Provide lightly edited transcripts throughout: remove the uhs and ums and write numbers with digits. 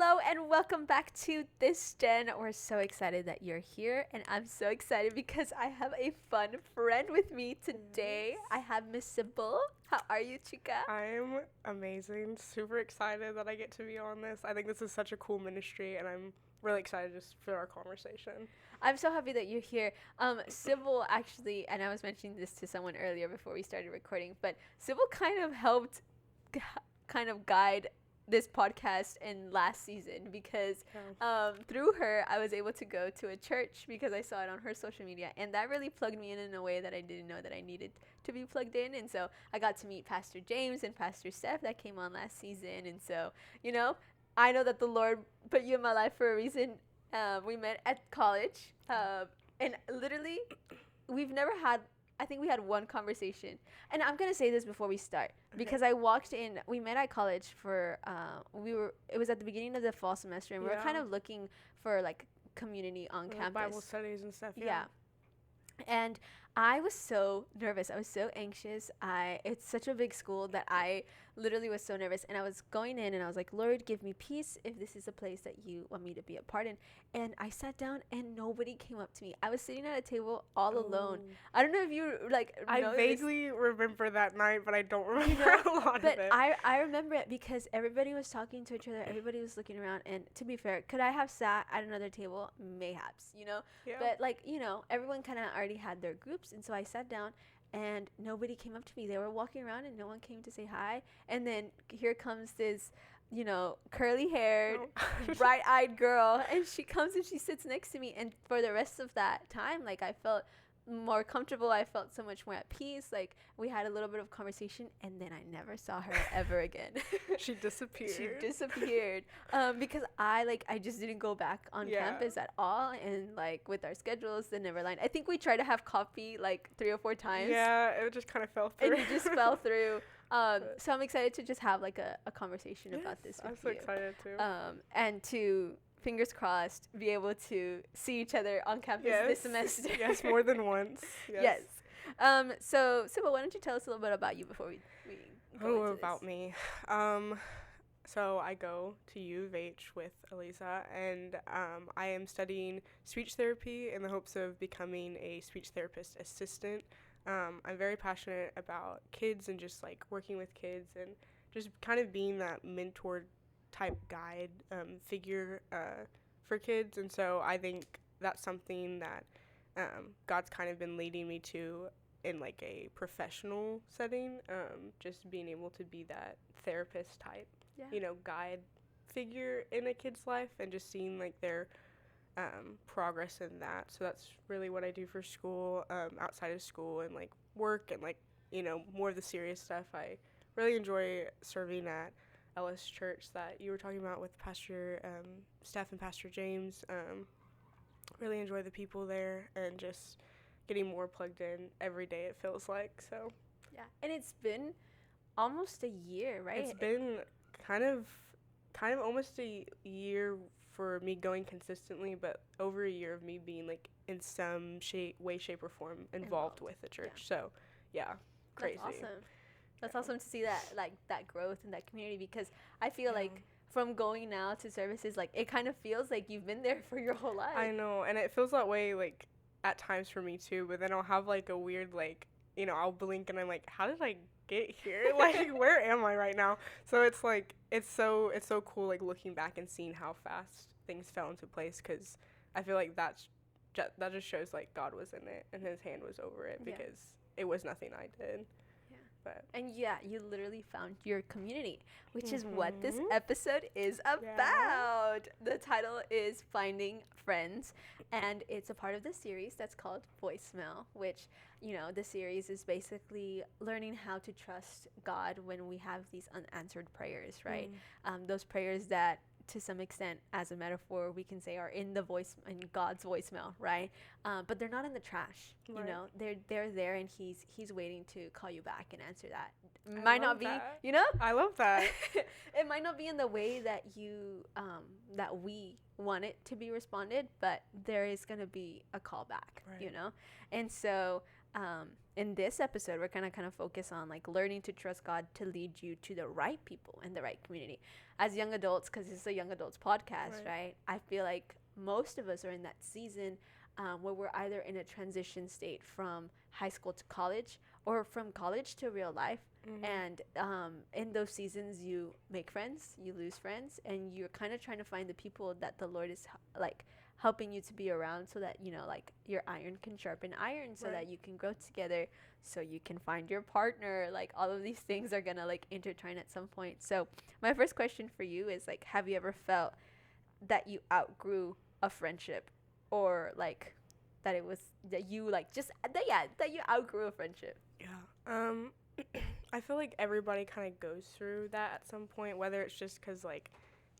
Hello and welcome back to This Gen. We're so excited that you're here, and I'm so excited because I have a fun friend with me today. I have Miss Cybil. How are you, chica? I'm amazing. Super excited that I get to be on this. I think this is such a cool ministry, and I'm really excited just for our conversation. I'm so happy that you're here. Cybil actually, and I was mentioning this to someone earlier before we started recording, but Cybil kind of helped guide this podcast in last season because through her I was able to go to a church because I saw it on her social media, and that really plugged me in a way that I didn't know that I needed to be plugged in. And so I got to meet Pastor James and Pastor Steph that came on last season, and so I know that the Lord put you in my life for a reason. We met at college, and literally we've never had, I think we had one conversation. And I'm going to say this before we start, because I walked in, we met at college for, it was at the beginning of the fall semester, and we were kind of looking for like community on campus. Bible studies and stuff, yeah. And I was so nervous. I was so anxious. It's such a big school that I literally was so nervous. And I was going in and I was like, Lord, give me peace if this is a place that you want me to be a part in. And I sat down and nobody came up to me. I was sitting at a table all alone. I don't know if you I vaguely remember that night, but I don't remember a lot of it. But I remember it because everybody was talking to each other. Everybody was looking around. And to be fair, could I have sat at another table? Mayhaps, Yeah. But everyone kind of already had their groups. And so I sat down and nobody came up to me. They were walking around and no one came to say hi. And then here comes this, curly haired, bright eyed girl. And she comes and she sits next to me. And for the rest of that time, I felt more comfortable. I felt so much more at peace. We had a little bit of conversation, and then I never saw her ever again. She disappeared. Because I just didn't go back on campus at all, and with our schedules, they never aligned. I think we tried to have coffee 3 or 4 times. Yeah, it just kind of fell through. And it just fell through. So I'm excited to just have a conversation about this with you. I'm so excited too. And to, fingers crossed, be able to see each other on campus this semester. Yes, more than once. Yes. So Cybil, why don't you tell us a little bit about you before we go into about this? Me. So I go to U of H with Elisa, and I am studying speech therapy in the hopes of becoming a speech therapist assistant. I'm very passionate about kids and just working with kids and just kind of being that mentor type guide figure for kids. And so I think that's something that God's kind of been leading me to in a professional setting, just being able to be that therapist type, guide figure in a kid's life, and just seeing their progress in that. So that's really what I do for school, outside of school, and work, and more of the serious stuff. I really enjoy serving at Ellis Church that you were talking about with Pastor Steph and Pastor James. Really enjoy the people there and just getting more plugged in every day, it feels like. So yeah, and it's been almost a year, right? It's been kind of almost a year for me going consistently, but over a year of me being in some shape or form involved with the church. Yeah. So yeah, crazy. That's awesome. That's awesome to see that that growth in that community, because I feel from going now to services, it kind of feels like you've been there for your whole life. I know, and it feels that way at times for me too, but then I'll have a weird I'll blink and I'm how did I get here? Where am I right now? So it's it's so cool looking back and seeing how fast things fell into place, because I feel that just shows God was in it and his hand was over it, because it was nothing I did. But. And you literally found your community, which is what this episode is about. The title is Finding Friends, and it's a part of the series that's called Voicemail, which, the series is basically learning how to trust God when we have these unanswered prayers, right? Those prayers that, to some extent, as a metaphor, we can say are in God's voicemail, right? But they're not in the trash. Right. They're there, and he's waiting to call you back and answer that. Might not be, I love that. It might not be in the way that that we want it to be responded, but there is going to be a call back, right. And so in this episode, we're gonna kind of focus on like learning to trust God to lead you to the right people in the right community. As young adults, because this is a young adults podcast, right? I feel like most of us are in that season where we're either in a transition state from high school to college or from college to real life. And in those seasons, you make friends, you lose friends, and you're kind of trying to find the people that the Lord is like helping you to be around, so that, you know, like your iron can sharpen iron, so that you can grow together, so you can find your partner. Like all of these things are gonna like intertwine at some point. So my first question for you is like, have you ever felt that you outgrew a friendship, or like that it was that you like just that you outgrew a friendship? I feel like everybody kind of goes through that at some point, whether it's just because like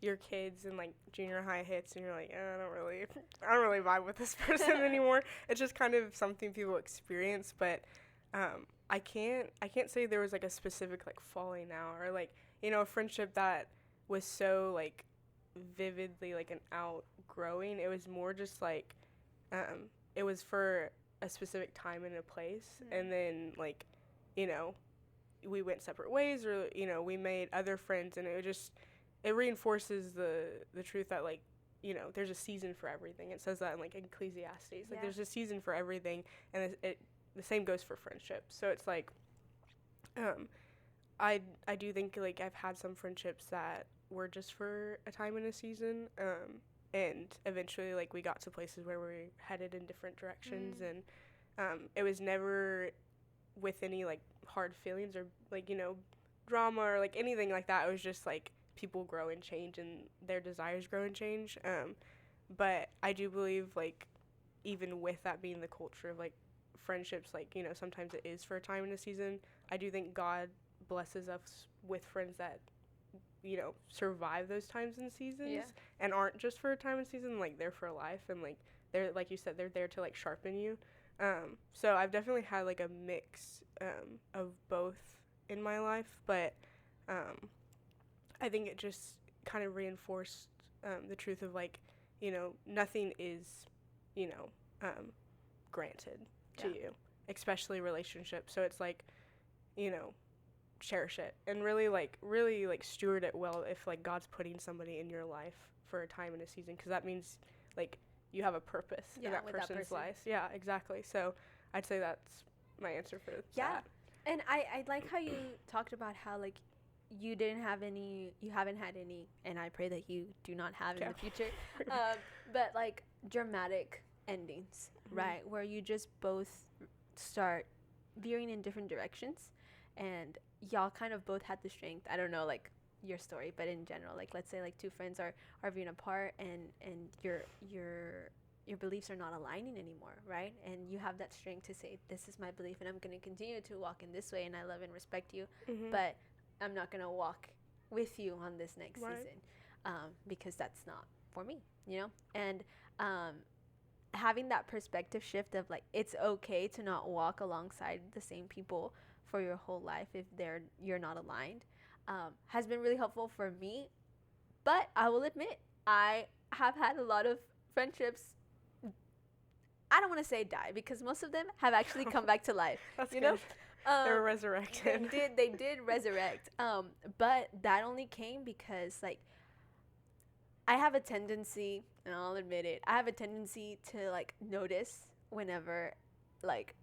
your kids and like junior high hits and you're like, I don't really vibe with this person anymore. It's just kind of something people experience. But I can't say there was like a specific like falling out, or like, you know, a friendship that was so like vividly like an outgrowing. It was more just like it was for a specific time and a place, and then like, you know, we went separate ways, or, you know, we made other friends, and it reinforces the truth that, like, you know, there's a season for everything. It says that in like Ecclesiastes, like there's a season for everything, and the same goes for friendships. So it's like I do think like I've had some friendships that were just for a time and a season, and eventually like we got to places where we headed in different directions, and it was never with any like hard feelings or like, you know, drama or like anything like that. It was just like people grow and change, and their desires grow and change. But I do believe like even with that being the culture of like friendships, like, you know, sometimes it is for a time and a season. I do think God blesses us with friends that, you know, survive those times and seasons, and aren't just for a time and season, like they're for life, and like they're, like you said, they're there to like sharpen you. So I've definitely had like a mix of both in my life, but I think it just kind of reinforced the truth of like, you know, nothing is, you know, granted to you, especially relationships. So it's like, you know, cherish it and really steward it well if like God's putting somebody in your life for a time and a season, because that means like you have a purpose in that person's life. Yeah, exactly. So I'd say that's my answer for that. And I like how you talked about how like you haven't had any, and I pray that you do not have in the future, but like dramatic endings, right? Where you just both start veering in different directions, and y'all kind of both had the strength. I don't know like your story, but in general, like let's say like two friends are veering apart, and your beliefs are not aligning anymore, right? And you have that strength to say, this is my belief and I'm going to continue to walk in this way, and I love and respect you, but I'm not going to walk with you on this next season, because that's not for me, you know? And having that perspective shift of like, it's okay to not walk alongside the same people for your whole life if you're not aligned, has been really helpful for me. But I will admit, I have had a lot of friendships, I don't want to say die, because most of them have actually come back to life. That's you good. know? They were resurrected. They did resurrect. But that only came because like I have a tendency, and I'll admit it, I have a tendency to like notice whenever like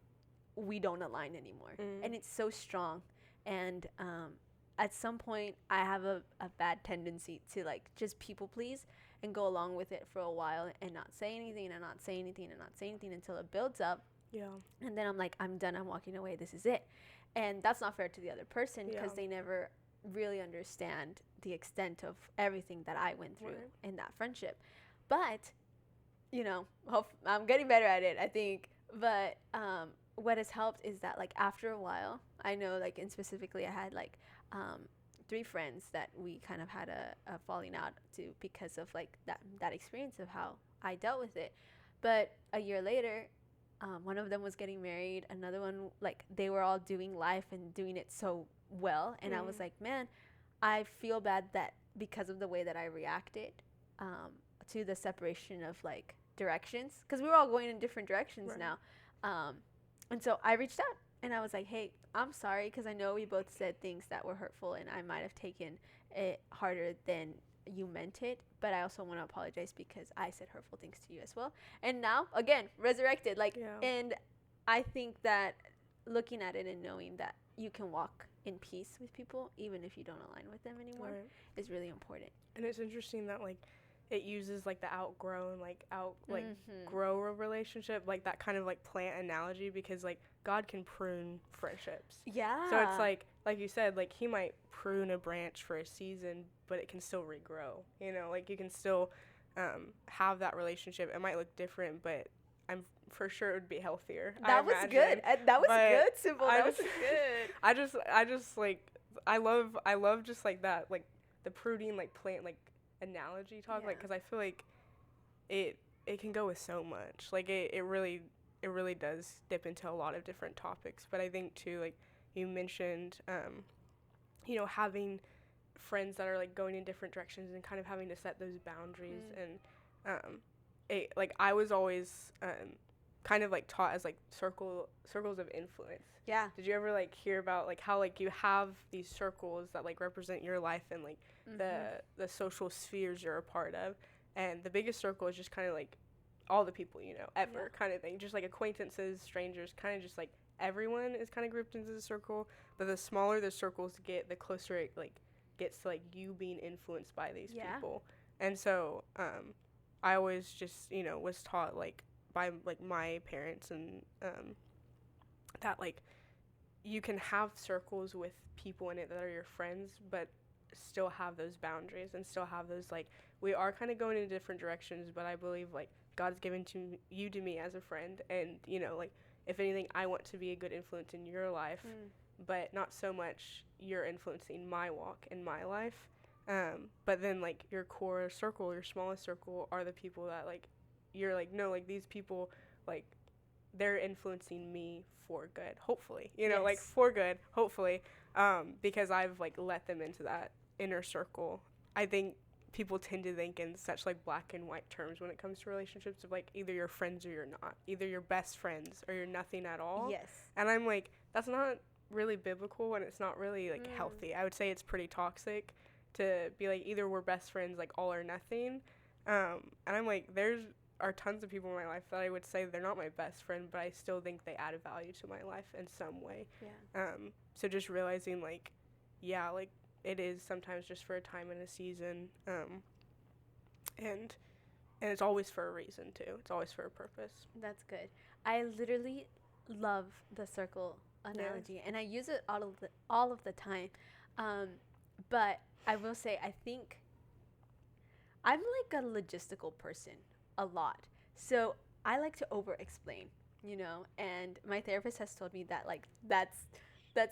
we don't align anymore, and it's so strong. And at some point I have a bad tendency to like just people please and go along with it for a while and not say anything and not say anything and not say anything until it builds up. And then I'm like, I'm done, I'm walking away, this is it. And that's not fair to the other person, because they never really understand the extent of everything that I went through in that friendship. But, you know, I'm getting better at it, I think. But what has helped is that like after a while, I know like, and specifically I had like 3 friends that we kind of had a falling out to, because of like that experience of how I dealt with it. But a year later, one of them was getting married, another one, like they were all doing life and doing it so well, and I was like, man, I feel bad that because of the way that I reacted to the separation of like directions, because we were all going in different directions now, And so I reached out and I was like, hey, I'm sorry because I know we both said things that were hurtful and I might have taken it harder than you meant it. But I also want to apologize because I said hurtful things to you as well. And now, again, resurrected. Like, Yeah. and I think that looking at it and knowing that you can walk in peace with people, even if you don't align with them anymore, Right. is really important. And it's interesting that like it uses like the outgrown grow a relationship, like that kind of like plant analogy, because like God can prune friendships. Yeah. So it's like you said, like he might prune a branch for a season, but it can still regrow. You know, like you can still have that relationship. It might look different, but I'm for sure it would be healthier. That was good. That was good, Cybil. That was good. I just like I love just like that, like the pruning like plant like analogy talk, like because I feel like it can go with so much. Like it really does dip into a lot of different topics. But I think too, like you mentioned, you know, having friends that are like going in different directions and kind of having to set those boundaries and it like I was always kind of like taught as like circles of influence. Yeah. Did you ever like hear about like how like you have these circles that like represent your life and like the social spheres you're a part of, and the biggest circle is just kind of like all the people you know ever kind of thing, just like acquaintances, strangers, kind of just like everyone is kind of grouped into the circle. But the smaller the circles get, the closer it like gets to like you being influenced by these people. And so I always just you know was taught like by like my parents and that like you can have circles with people in it that are your friends, but still have those boundaries and still have those like we are kind of going in different directions, but I believe like God's given to me as a friend, and you know like if anything I want to be a good influence in your life, but not so much you're influencing my walk in my life. But then like your core circle, your smallest circle are the people that like you're like no like these people like they're influencing me for good, hopefully, you know, like for good, hopefully, because I've like let them into that inner circle. I think people tend to think in such like black and white terms when it comes to relationships of like either you're friends or you're not, either you're best friends or you're nothing at all. Yes. And I'm like, that's not really biblical and it's not really like healthy. I would say it's pretty toxic to be like either we're best friends like all or nothing. And I'm like, there are tons of people in my life that I would say they're not my best friend, but I still think they add a value to my life in some way. Yeah. So just realizing like, yeah, like it is sometimes just for a time and a season. And it's always for a reason too. It's always for a purpose. That's good. I literally love the circle analogy, and I use it all of the time. But I will say, I think I'm like a logistical person a lot. So I like to over-explain, you know, and my therapist has told me that like that's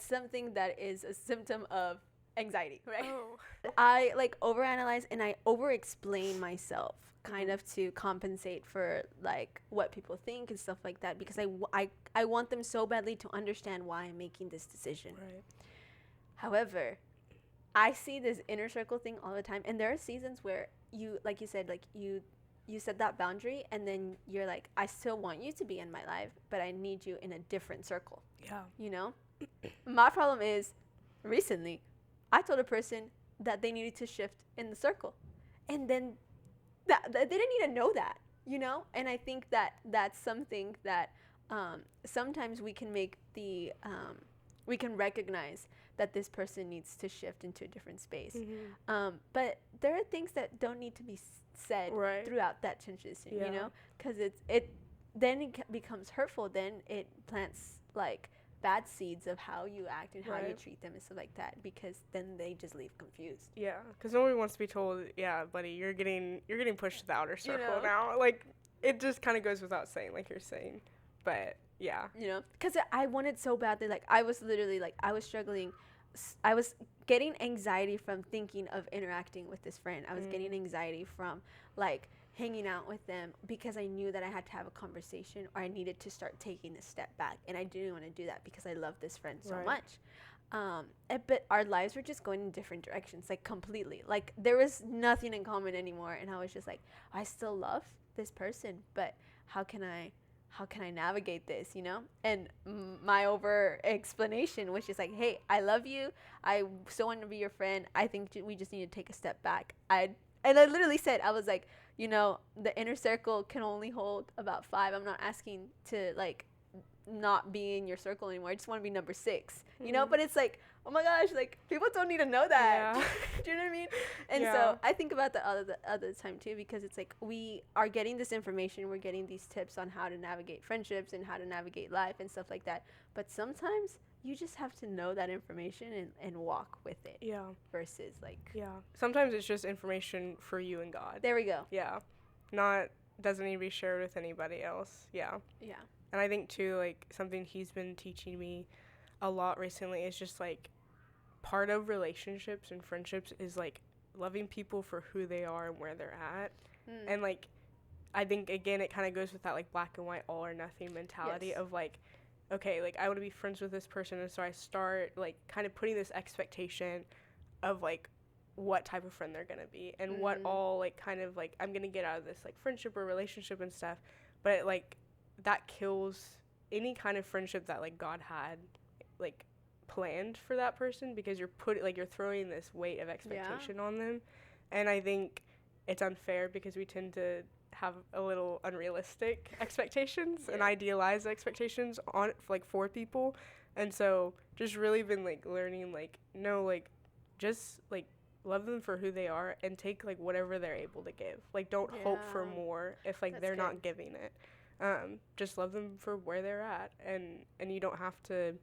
something that is a symptom of anxiety, right? Oh. I like overanalyze and I over-explain myself kind of to compensate for like what people think and stuff like that, because I want them so badly to understand why I'm making this decision. Right. However, I see this inner circle thing all the time, and there are seasons where you, like you said, like you set that boundary, and then you're like, I still want you to be in my life, but I need you in a different circle. Yeah. You know? My problem is, recently, I told a person that they needed to shift in the circle. And then they didn't need to know that, you know? And I think that that's something that sometimes we can make we can recognize that this person needs to shift into a different space. But there are things that don't need to be said throughout that transition, you know? Because then it becomes hurtful. Then it plants like bad seeds of how you act and how you treat them and stuff like that, because then they just leave confused. Yeah, because nobody wants to be told, yeah, buddy, you're getting pushed to the outer circle, you know? now. Like, it just kind of goes without saying, like you're saying. But, yeah. You know? Because I wanted so badly. Like, I was literally, like, I was struggling. I was getting anxiety from thinking of interacting with this friend. I was getting anxiety from, like, hanging out with them because I knew that I had to have a conversation, or I needed to start taking a step back, and I didn't want to do that because I love this friend so much. But our lives were just going in different directions, like completely. Like there was nothing in common anymore, and I was just like, I still love this person, but how can I how can I navigate this, you know? And my over explanation, which is like, hey, I love you. I still want to be your friend. I think we just need to take a step back. And I literally said, I was like, you know, the inner circle can only hold about 5. I'm not asking to like not be in your circle anymore. I just want to be number 6, you know? But it's like, oh my gosh, like people don't need to know that. Yeah. Do you know what I mean? And Yeah. so I think about the other time too, because it's like we are getting this information, we're getting these tips on how to navigate friendships and how to navigate life and stuff like that. But sometimes you just have to know that information and walk with it. Yeah. Versus like. Yeah. Sometimes it's just information for you and God. There we go. Yeah. Doesn't need to be shared with anybody else. Yeah. Yeah. And I think too, like, something he's been teaching me a lot recently is just like part of relationships and friendships is like loving people for who they are and where they're at. And like I think again it kind of goes with that like black and white all or nothing mentality of like, okay, like I want to be friends with this person, and so I start like kind of putting this expectation of like what type of friend they're gonna be and what all like kind of like I'm gonna get out of this like friendship or relationship and stuff. But it, like that kills any kind of friendship that like God had like planned for that person, because you're throwing this weight of expectation on them. And I think it's unfair because we tend to have a little unrealistic expectations and idealized expectations on like for people. And so just really been like learning like no, like just like love them for who they are and take like whatever they're able to give. Like don't hope for more if like they're not giving it. Just love them for where they're at, and you don't have to,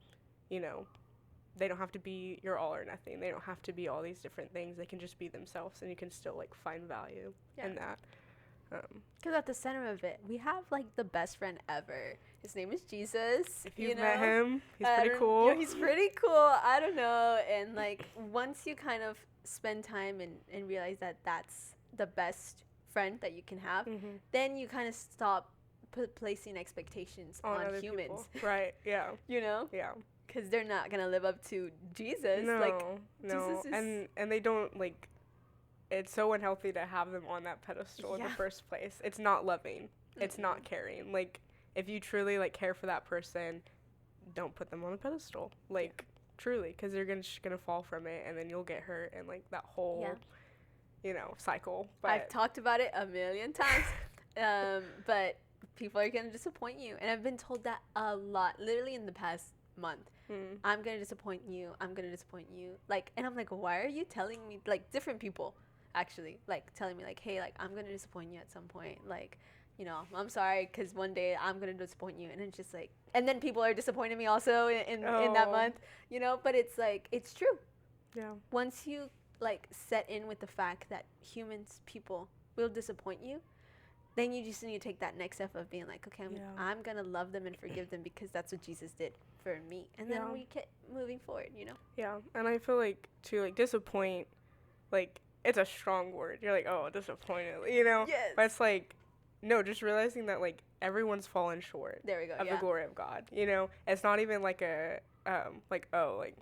you know, they don't have to be your all or nothing. They don't have to be all these different things. They can just be themselves, and you can still like find value in that. Because at the center of it, we have like the best friend ever. His name is Jesus. If you've met him, he's pretty cool. Yeah, he's pretty cool. I don't know. And like once you kind of spend time and realize that that's the best friend that you can have, then you kind of stop placing expectations on humans. Right, yeah. You know? Yeah. Because they're not going to live up to Jesus. No. Jesus is and they don't, like, it's so unhealthy to have them on that pedestal in the first place. It's not loving. It's not caring. Like, if you truly, like, care for that person, don't put them on a pedestal. Like, truly, because they're just going to fall from it, and then you'll get hurt, and, like, that whole, you know, cycle. But I've talked about it a million times. But people are going to disappoint you. And I've been told that a lot, literally in the past month. I'm going to disappoint you. I'm going to disappoint you. Like, and I'm like, why are you telling me, like, different people actually, like, telling me, like, hey, like, I'm going to disappoint you at some point. Like, you know, I'm sorry, because one day I'm going to disappoint you. And it's just like, and then people are disappointing me also in that month, you know, but it's like, it's true. Yeah. Once you, like, set in with the fact that people will disappoint you, then you just need to take that next step of being like, okay, I'm going to love them and forgive them because that's what Jesus did for me. And then we get moving forward, you know? Yeah. And I feel like, too, like, disappoint, like, it's a strong word. You're like, oh, disappointed, you know? Yes. But it's like, no, just realizing that, like, everyone's fallen short there we go, of the glory of God, you know? It's not even like a, like, oh, like,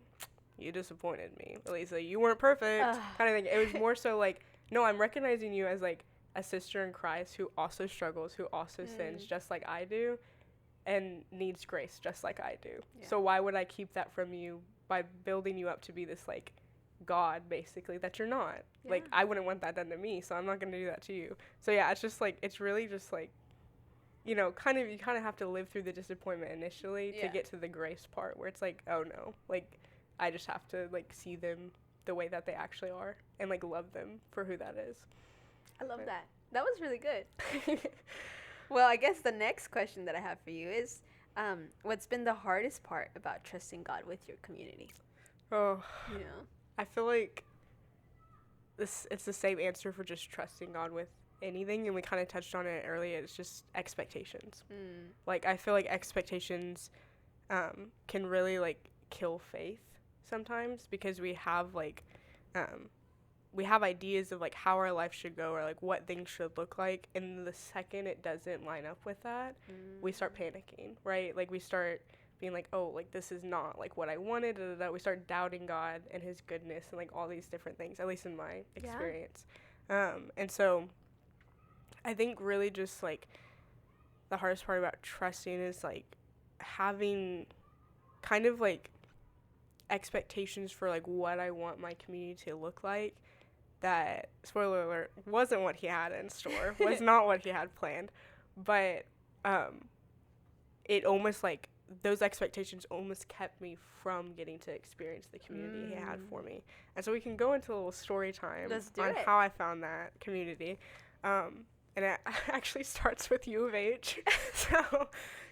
you disappointed me. At least, like, you weren't perfect kind of thing. It was more so like, no, I'm recognizing you as, like, a sister in Christ who also struggles, who also sins just like I do, and needs grace just like I do. Yeah. So why would I keep that from you by building you up to be this, like, God, basically, that you're not? Yeah. Like, I wouldn't want that done to me, so I'm not going to do that to you. So, yeah, it's just, like, it's really just, like, you know, you kind of have to live through the disappointment initially to get to the grace part where it's like, oh, no. Like, I just have to, like, see them the way that they actually are and, like, love them for who that is. I love that. That was really good. Well, I guess the next question that I have for you is, what's been the hardest part about trusting God with your community? Oh, you know, I feel like it's the same answer for just trusting God with anything, and we kind of touched on it earlier. It's just expectations. Like, I feel like expectations can really, like, kill faith sometimes, because we have, like, we have ideas of, like, how our life should go or, like, what things should look like, and the second it doesn't line up with that, we start panicking, right? Like, we start being like, oh, like, this is not, like, what I wanted, we start doubting God and his goodness and, like, all these different things, at least in my experience. And so I think really just, like the hardest part about trusting is like having kind of like expectations for like what I want my community to look like, that, spoiler alert, wasn't what he had in store, was not what he had planned. But it almost like those expectations almost kept me from getting to experience the community he had for me. And so we can go into a little story time on how I found that community. And it actually starts with U of H. So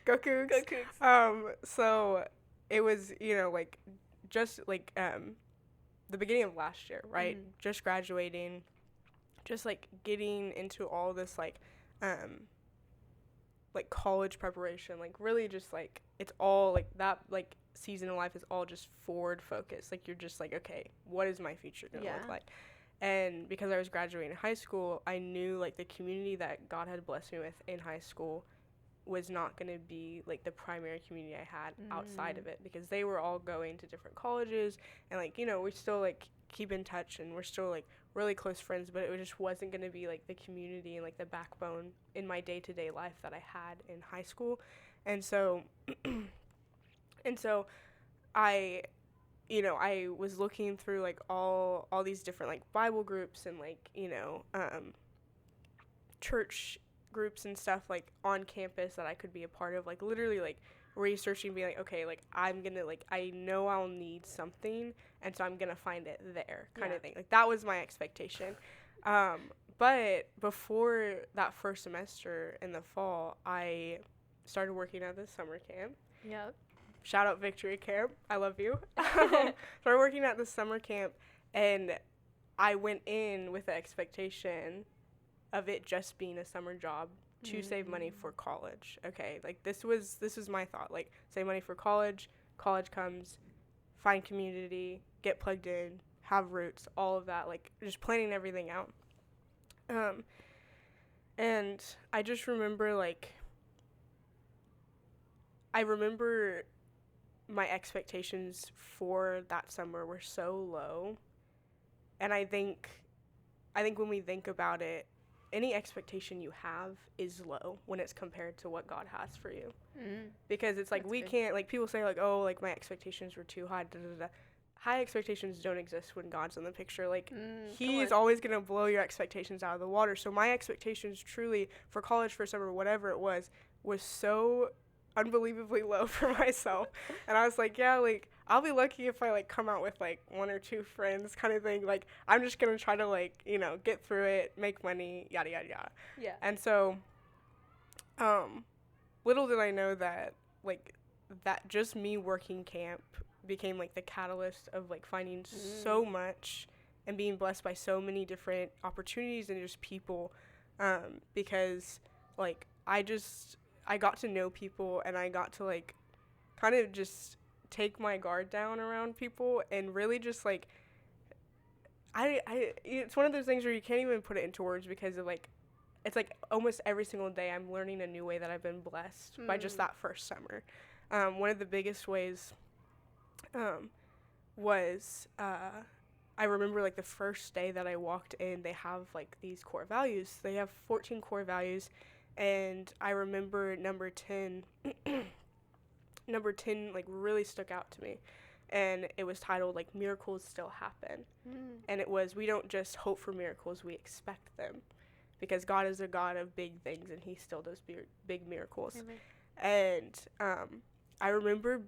go Cougs. Go Cougs. So it was, you know, like just like the beginning of last year, right? Just graduating, just like getting into all this like college preparation, like really just like it's all like that like season of life is all just forward focused. Like you're just like, okay, what is my future gonna look like? And because I was graduating high school, I knew like the community that God had blessed me with in high school was not going to be like the primary community I had outside of it, because they were all going to different colleges, and like, you know, we still like keep in touch and we're still like really close friends, but it just wasn't going to be like the community and like the backbone in my day-to-day life that I had in high school. And so I, you know, I was looking through like all these different like Bible groups and like, you know, church groups and stuff like on campus that I could be a part of, like literally like researching, being like, okay, like I'm gonna like, I know I'll need something, and so I'm gonna find it there kind of thing. Like that was my expectation. But before that first semester in the fall, I started working at this summer camp. Yep. Shout out Victory Camp. I love you. Started working at this summer camp, and I went in with the expectation of it just being a summer job to save money for college. Okay, like this was my thought. Like, save money for college comes, find community, get plugged in, have roots, all of that, like just planning everything out. And I just remember like, my expectations for that summer were so low. And I think when we think about it, any expectation you have is low when it's compared to what God has for you. Because it's like, we can't, like people say like, oh, like my expectations were too high, High expectations don't exist when God's in the picture. Like, he's always going to blow your expectations out of the water. So my expectations truly for college, for summer, whatever it was so unbelievably low for myself. And I was like, yeah, like I'll be lucky if I like come out with like one or two friends kind of thing. Like, I'm just gonna try to like, you know, get through it, make money, yada yada yada. Yeah. And so little did I know that like that just me working camp became like the catalyst of like finding so much and being blessed by so many different opportunities and just people, because like I got to know people, and I got to like kind of just take my guard down around people, and really just like it's one of those things where you can't even put it into words, because of like, it's like almost every single day I'm learning a new way that I've been blessed by just that first summer. One of the biggest ways was I remember like the first day that I walked in, they have like these core values. They have 14 core values. And I remember number 10 like really stuck out to me, and it was titled like miracles still happen. And it was, we don't just hope for miracles, we expect them, because God is a God of big things, and he still does big miracles. And I remember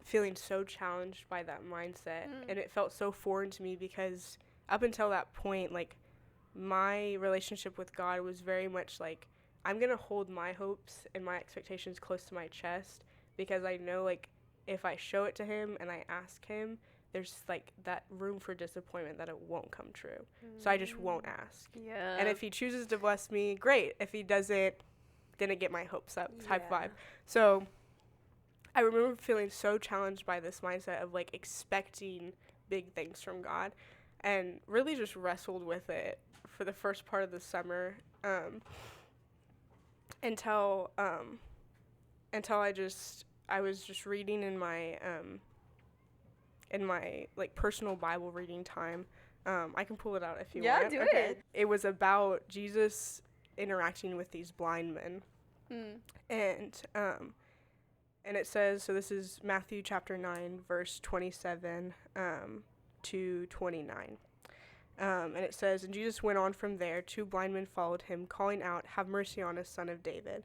feeling so challenged by that mindset, and it felt so foreign to me, because up until that point, like my relationship with God was very much like, I'm going to hold my hopes and my expectations close to my chest, because I know, like, if I show it to him and I ask him, there's, like, that room for disappointment that it won't come true. So I just won't ask. Yeah. And if he chooses to bless me, great. If he doesn't, didn't get my hopes up type vibe. So I remember feeling so challenged by this mindset of, like, expecting big things from God, and really just wrestled with it for the first part of the summer. Until I was just reading in my like personal Bible reading time. I can pull it out if you want. Yeah, do it. It was about Jesus interacting with these blind men, And it says, so this is Matthew chapter 9, verse 27 to 29. And it says, and Jesus went on from there. 2 blind men followed him, calling out, "Have mercy on us, Son of David."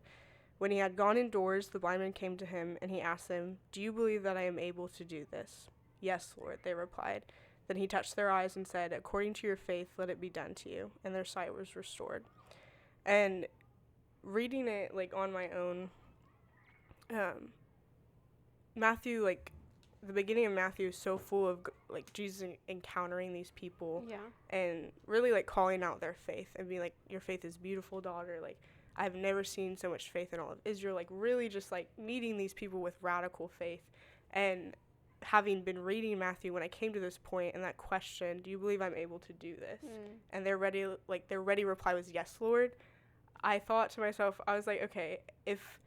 When he had gone indoors, the blind men came to him, and he asked them, "Do you believe that I am able to do this?" "Yes, Lord," they replied. Then he touched their eyes and said, "According to your faith, let it be done to you." And their sight was restored. And reading it, like, on my own, Matthew, like, the beginning of Matthew is so full of, like, Jesus encountering these people. Yeah. And really, like, calling out their faith and being like, "Your faith is beautiful, daughter." Like, I've never seen so much faith in all of Israel. Like, really just, like, meeting these people with radical faith. And having been reading Matthew, when I came to this point and that question, "Do you believe I'm able to do this?" And their ready reply was, "Yes, Lord." I thought to myself, I was like, okay, if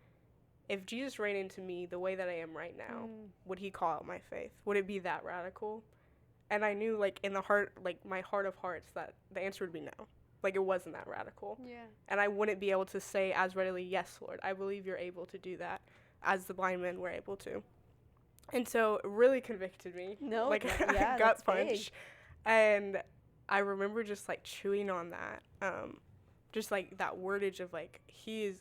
Jesus ran into me the way that I am right now, would he call out my faith? Would it be that radical? And I knew, like, in the heart, like, my heart of hearts, that the answer would be no. Like, it wasn't that radical. Yeah. And I wouldn't be able to say as readily, "Yes, Lord, I believe you're able to do that," as the blind men were able to. And so it really convicted me. No, like, yeah, a gut that's punch. big. And I remember just, like, chewing on that. Just, like, that wordage of, like, he's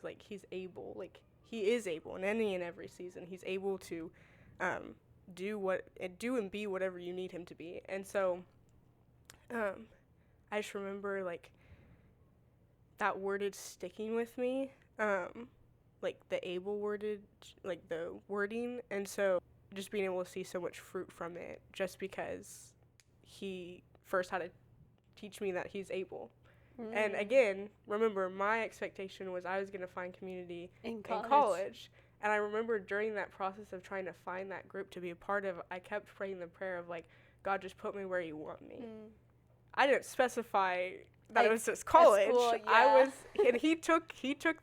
able. Like, he is able in any and every season. He's able to do and be whatever you need him to be. And so I just remember, like, that wordage sticking with me, like, the able wordage, like, the wording. And so just being able to see so much fruit from it, just because he first had to teach me that he's able. And again, remember, my expectation was I was going to find community in college. And I remember during that process of trying to find that group to be a part of, I kept praying the prayer of, like, "God, just put me where you want me." I didn't specify that it was just college. School, yeah. I was, and he took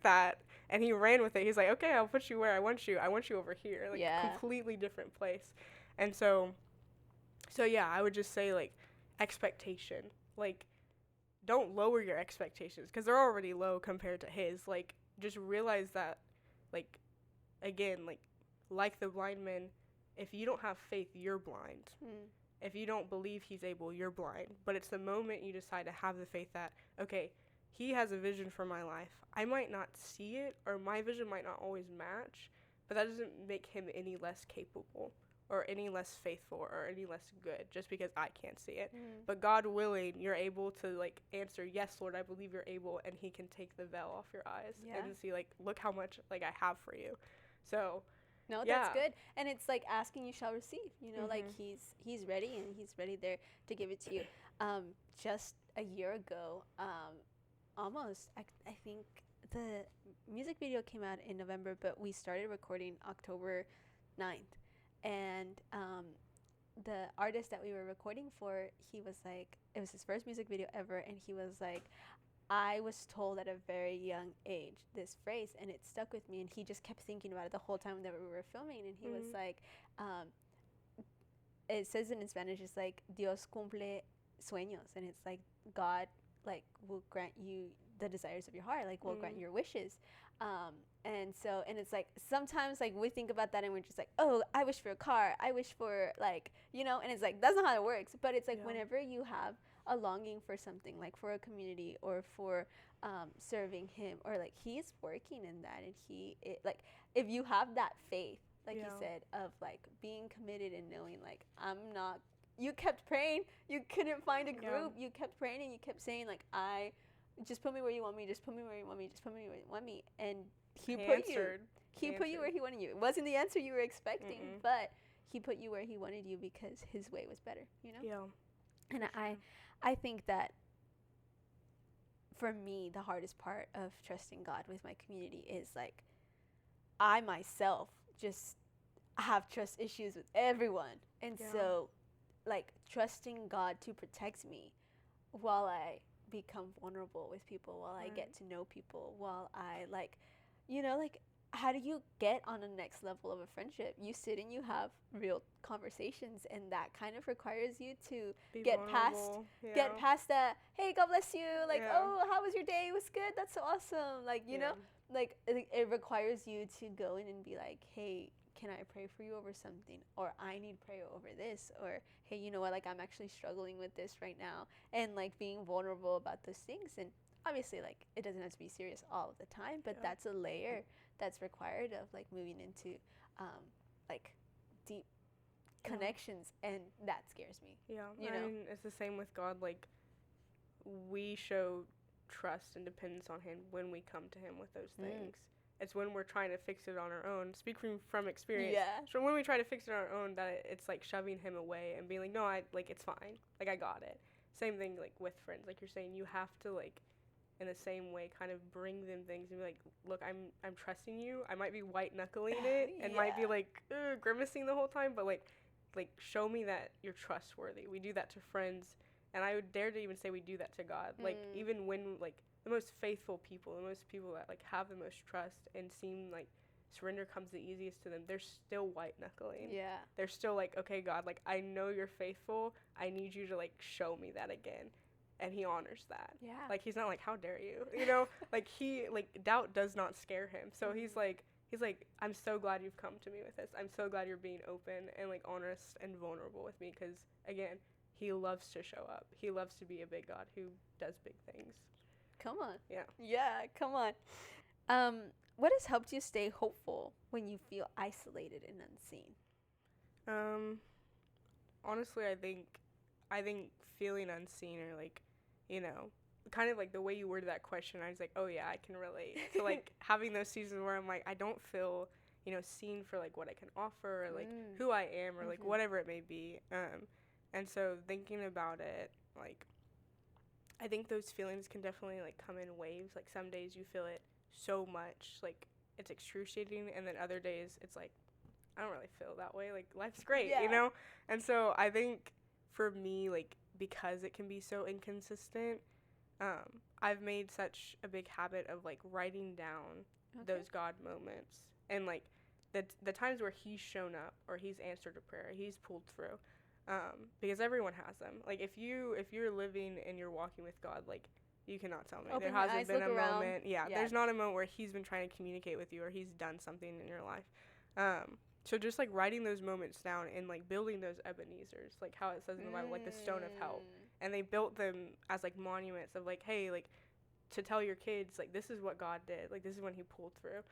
that and he ran with it. He's like, "Okay, I'll put you where I want you. I want you over here." Like, completely different place. And so yeah, I would just say, like, expectation. Like, don't lower your expectations, because they're already low compared to his. Like, just realize that, like, again, like the blind men, if you don't have faith, you're blind. If you don't believe he's able, you're blind. But it's the moment you decide to have the faith that, okay, he has a vision for my life. I might not see it, or my vision might not always match, but that doesn't make him any less capable or any less faithful or any less good just because I can't see it. But God willing, you're able to, like, answer, "Yes, Lord, I believe you're able," and he can take the veil off your eyes and see, like, look how much, like, I have for you. So no, yeah. That's good. And it's like asking, you shall receive. You know, like, he's ready, and he's ready there to give it to you. Just a year ago, almost, I think the music video came out in November, but we started recording October 9th. And the artist that we were recording for, he was like, it was his first music video ever, and he was like, "I was told at a very young age this phrase, and it stuck with me," and he just kept thinking about it the whole time that we were filming. And he was like, it says in Spanish, it's like, "Dios cumple sueños," and it's like, God, like, will grant you the desires of your heart, like, will grant your wishes. And it's like, sometimes, like, we think about that and we're just like, "Oh, I wish for a car, I wish for, like," you know, and it's like, that's not how it works. But it's like, whenever you have a longing for something, like for a community or for serving him, or, like, he's working in that, and like, if you have that faith, like you said, of, like, being committed and knowing, like, you kept praying, you couldn't find a group, you kept praying, and you kept saying, like, "Just put me where you want me, just put me where you want me, just put me where you want me," and he put you where he wanted you. It wasn't the answer you were expecting, but he put you where he wanted you because his way was better, you know? And I think that, for me, the hardest part of trusting God with my community is, like, I myself just have trust issues with everyone. And so, like, trusting God to protect me while I become vulnerable with people, while I get to know people, while I, like, you know, like, how do you get on the next level of a friendship? You sit and you have real conversations, and that kind of requires you to get past that, "Hey, God bless you," like, "Oh, how was your day? It was good. That's so awesome." Like, you know, like it requires you to go in and be like, hey, can I pray for you over something? Or I need prayer over this. Or, hey, you know what? Like, I'm actually struggling with this right now. And, like, being vulnerable about those things. And obviously, like, it doesn't have to be serious all of the time, but that's a layer that's required of, like, moving into, like, deep connections. And that scares me. Yeah. You know? I mean, it's the same with God. Like, we show trust and dependence on Him when we come to Him with those things. It's when we're trying to fix it on our own. Speaking from experience. Yeah. So when we try to fix it on our own, that it's like shoving Him away and being like, no, it's fine. Like, I got it. Same thing, like, with friends. Like you're saying, you have to, like, in the same way, kind of bring them things and be like, look, I'm trusting you. I might be white knuckling it and might be like grimacing the whole time, but like show me that you're trustworthy. We do that to friends, and I would dare to even say we do that to God. Like, even when, like, the most faithful people, the most people that, like, have the most trust and seem like surrender comes the easiest to them, they're still white knuckling. Yeah. They're still like, okay, God, like, I know you're faithful. I need you to, like, show me that again. And He honors that. Yeah. Like, He's not like, how dare you? You know? Like, doubt does not scare Him. So He's like, I'm so glad you've come to me with this. I'm so glad you're being open and, like, honest and vulnerable with me, because, again, He loves to show up. He loves to be a big God who does big things. Come on. Yeah. Yeah, come on. What has helped you stay hopeful when you feel isolated and unseen? Honestly, I think feeling unseen, or, like, you know, kind of like the way you worded that question, I was like, oh yeah, I can relate. So, like, having those seasons where I'm like, I don't feel, you know, seen for, like, what I can offer, or, like, who I am, or, like, whatever it may be. And so thinking about it, like, I think those feelings can definitely, like, come in waves. Like, some days you feel it so much, like, it's excruciating, and then other days it's like, I don't really feel that way. Like, life's great, you know? And so I think for me, like, because it can be so inconsistent, I've made such a big habit of, like, writing down those God moments, and, like, the times where He's shown up, or He's answered a prayer, He's pulled through. Because everyone has them. Like, if you're living and you're walking with God, like, you cannot tell me there hasn't been a moment. Yeah, there's not a moment where He's been trying to communicate with you, or He's done something in your life. So just, like, writing those moments down and, like, building those Ebenezers, like how it says in the Bible, like the stone of help, and they built them as, like, monuments of, like, hey, like, to tell your kids, like, this is what God did, like, this is when He pulled through.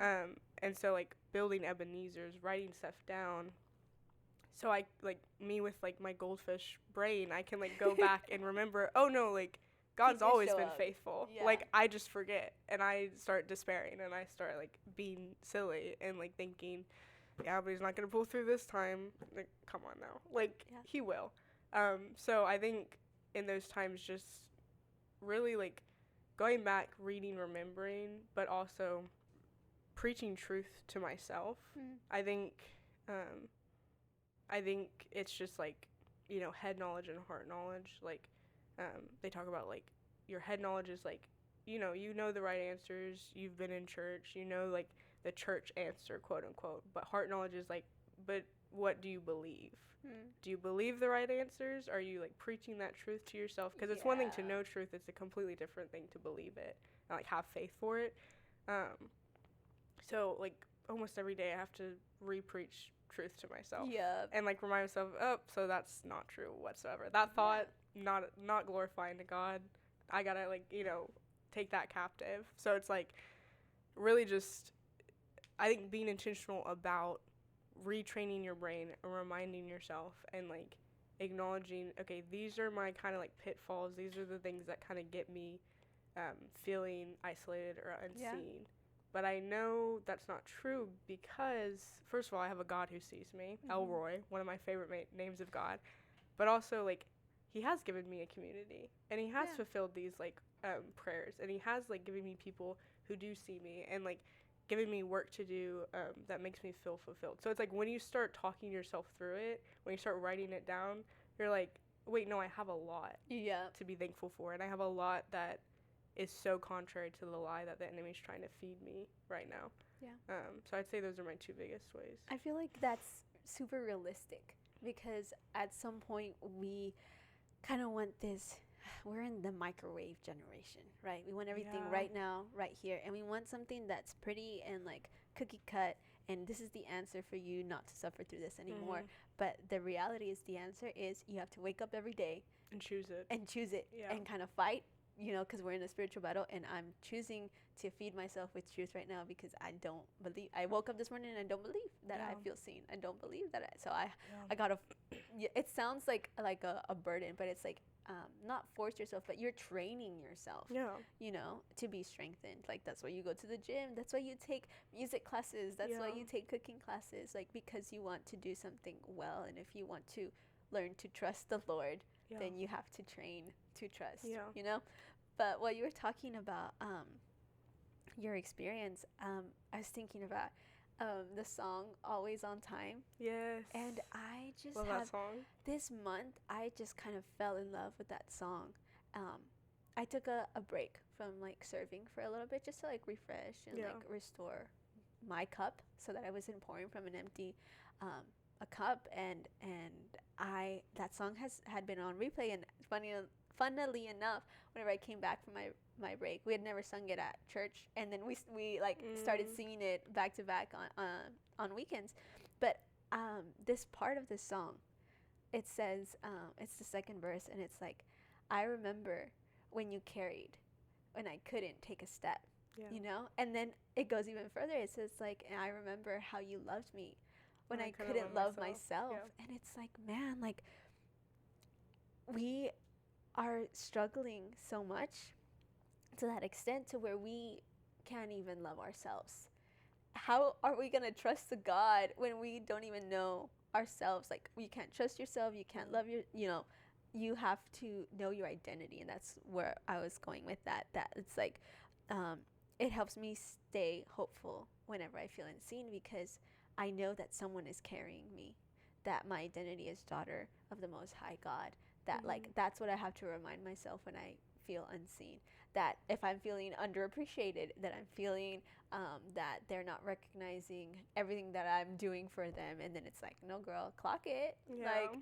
And so, like, building Ebenezers, writing stuff down. So I, like, me with, like, my goldfish brain, I can, like, go back and remember, oh no, like, God's always been faithful. Like, I just forget, and I start despairing, and I start, like, being silly and, like, thinking, yeah, but He's not gonna pull through this time. Like, come on now. Like, He will. So I think in those times, just really, like, going back, reading, remembering, but also preaching truth to myself. I think it's just, like, you know, head knowledge and heart knowledge. Like, they talk about, like, your head knowledge is, like, you know the right answers, you've been in church, you know, like, the church answer, quote unquote. But heart knowledge is, like, but what do you believe? Do you believe the right answers? Are you, like, preaching that truth to yourself? Because it's one thing to know truth, it's a completely different thing to believe it and, like, have faith for it. So, like, almost every day I have to re-preach truth to myself. And, like, remind myself, oh, so that's not true whatsoever. That thought, not glorifying to God. I gotta, like, you know, take that captive. So it's, like, really just, I think, being intentional about retraining your brain and reminding yourself and, like, acknowledging, okay, these are my kind of, like, pitfalls. These are the things that kind of get me feeling isolated or unseen. But I know that's not true because, first of all, I have a God who sees me, Elroy, one of my favorite names of God. But also, like, He has given me a community, and He has fulfilled these, like, prayers, and He has, like, given me people who do see me, and, like, giving me work to do that makes me feel fulfilled. So it's like when you start talking yourself through it, when you start writing it down, you're like, wait, no, I have a lot to be thankful for, and I have a lot that is so contrary to the lie that the enemy's trying to feed me right now. So I'd say those are my two biggest ways. I feel like that's super realistic, because at some point we kind of want this we're in the microwave generation, right? We want everything Yeah. right now, right here, and we want something that's pretty and like cookie cut. And this is the answer for you not to suffer through this anymore. But the reality is, the answer is you have to wake up every day And choose it. and and kind of fight, because we're in a spiritual battle. And I'm choosing to feed myself with truth right now, because I woke up this morning and I don't believe that I feel seen. I don't believe that I gotta, it sounds like a burden, but it's like, not force yourself, but you're training yourself, to be strengthened. Like, that's why you go to the gym. That's why you take music classes. That's why you take cooking classes, like, because you want to do something well. And if you want to learn to trust the Lord, then you have to train to trust, But while you were talking about your experience, I was thinking about the song Always on Time. Yes. And I just love that song. This month, I just kind of fell in love with that song. I took a break from like serving for a little bit, just to like refresh and like restore my cup, so that I wasn't pouring from an empty a cup. And that song had been on replay, and funnily enough, whenever I came back from my break, we had never sung it at church, and then we like started singing it back to back on weekends. But this part of this song, it says, it's the second verse, and it's like, I remember when you carried when I couldn't take a step, and then it goes even further. It says like, and I remember how you loved me when I couldn't love myself. And it's like, man, like, we are struggling so much to that extent, to where we can't even love ourselves. How are we going to trust the God when we don't even know ourselves? Like, you can't trust yourself. You can't love you have to know your identity. And that's where I was going with that it's like, it helps me stay hopeful whenever I feel unseen, because I know that someone is carrying me, that my identity is daughter of the Most High God, that like, that's what I have to remind myself when I feel unseen. That if I'm feeling underappreciated, that I'm feeling that they're not recognizing everything that I'm doing for them, and then it's like, no, girl, clock it. Like,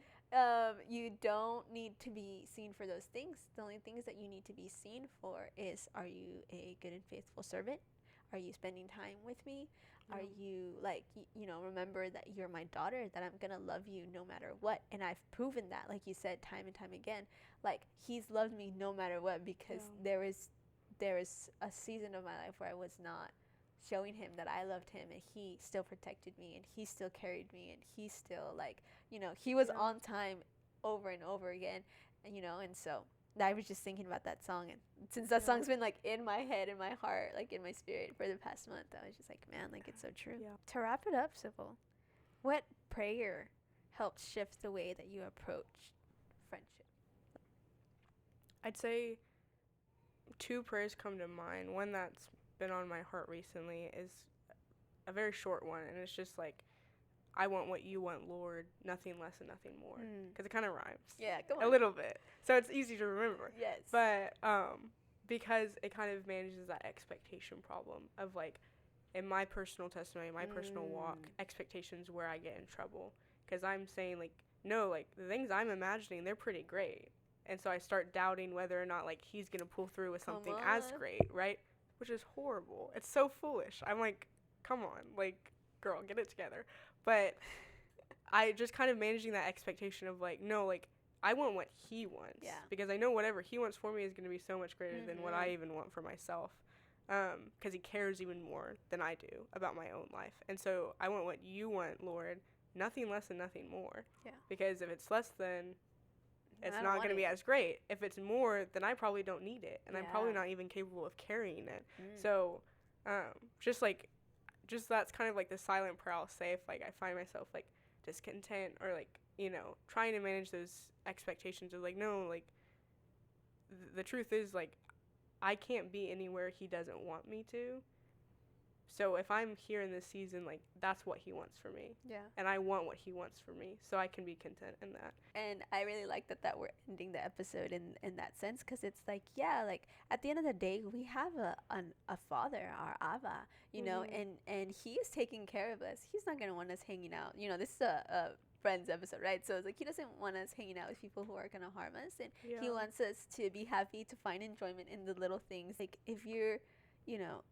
you don't need to be seen for those things. The only things that you need to be seen for is, are you a good and faithful servant? Are you spending time with me? Are you like, remember that you're my daughter, that I'm gonna love you no matter what. And I've proven that, like you said, time and time again. Like, he's loved me no matter what, because there is a season of my life where I was not showing him that I loved him, and he still protected me, and he still carried me, and he still, like, he was on time over and over again, and and so I was just thinking about that song, and since that song's been like in my head, in my heart, like in my spirit for the past month, I was just like, man, like, it's so true. To wrap it up, Cybil, what prayer helped shift the way that you approach friendship? I'd say 2 prayers come to mind. One that's been on my heart recently is a very short one, and it's just like, I want what you want, Lord, nothing less and nothing more. Because it kind of rhymes. Yeah, go on. A little bit. So it's easy to remember. Yes. But because it kind of manages that expectation problem of, like, in my personal testimony, my personal walk, expectations where I get in trouble. Because I'm saying, like, no, like, the things I'm imagining, they're pretty great. And so I start doubting whether or not, like, he's going to pull through with something as great, right? Which is horrible. It's so foolish. I'm like, come on, like, girl, get it together. But I just kind of managing that expectation of, like, no, like, I want what he wants. Yeah. Because I know whatever he wants for me is going to be so much greater than what I even want for myself. Because he cares even more than I do about my own life. And so I want what you want, Lord, nothing less and nothing more. Yeah. Because if it's less than, it's not going to be as great. If it's more, then I probably don't need it. And I'm probably not even capable of carrying it. So just that's kind of like the silent prayer I'll say if, like, I find myself, like, discontent or, like, trying to manage those expectations of, like, no, like, the truth is, like, I can't be anywhere he doesn't want me to. So if I'm here in this season, like, that's what he wants for me. Yeah. And I want what he wants for me, so I can be content in that. And I really like that we're ending the episode in that sense, because it's like, yeah, like, at the end of the day, we have a father, our Abba, and he is taking care of us. He's not going to want us hanging out. This is a friends episode, right? So it's like he doesn't want us hanging out with people who are gonna harm us, and he wants us to be happy, to find enjoyment in the little things. Like if you're,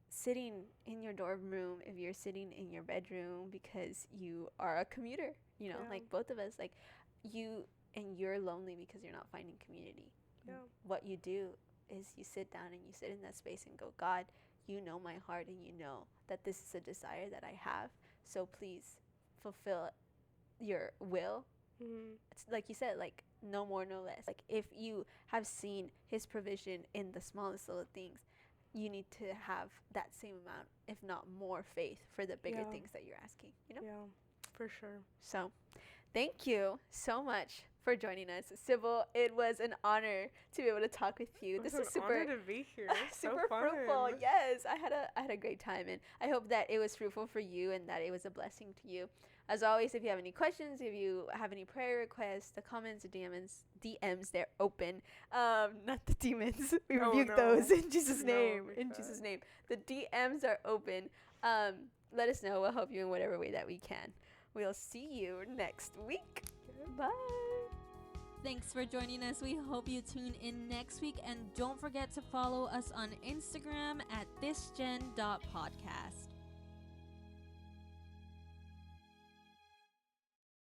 sitting in your dorm room, if you're sitting in your bedroom because you are a commuter, like both of us, like you're lonely because you're not finding community. What you do is you sit down and you sit in that space and go, God, you know my heart, and you know that this is a desire that I have. So please fulfill your will. It's like you said, like no more, no less. Like if you have seen his provision in the smallest little things, you need to have that same amount, if not more, faith for the bigger things that you're asking, Yeah, for sure. So thank you so much for joining us, Cybil. It was an honor to be able to talk with you. This is super honor to be here. super so fruitful. Yes, I had a great time, and I hope that it was fruitful for you and that it was a blessing to you. As always, if you have any questions, if you have any prayer requests, the comments, the DMs, they're open. Not the demons. We rebuke those in Jesus' name. In Jesus' name, the DMs are open. Let us know. We'll help you in whatever way that we can. We'll see you next week. Bye. Thanks for joining us. We hope you tune in next week. And don't forget to follow us on Instagram at thisgen.podcast.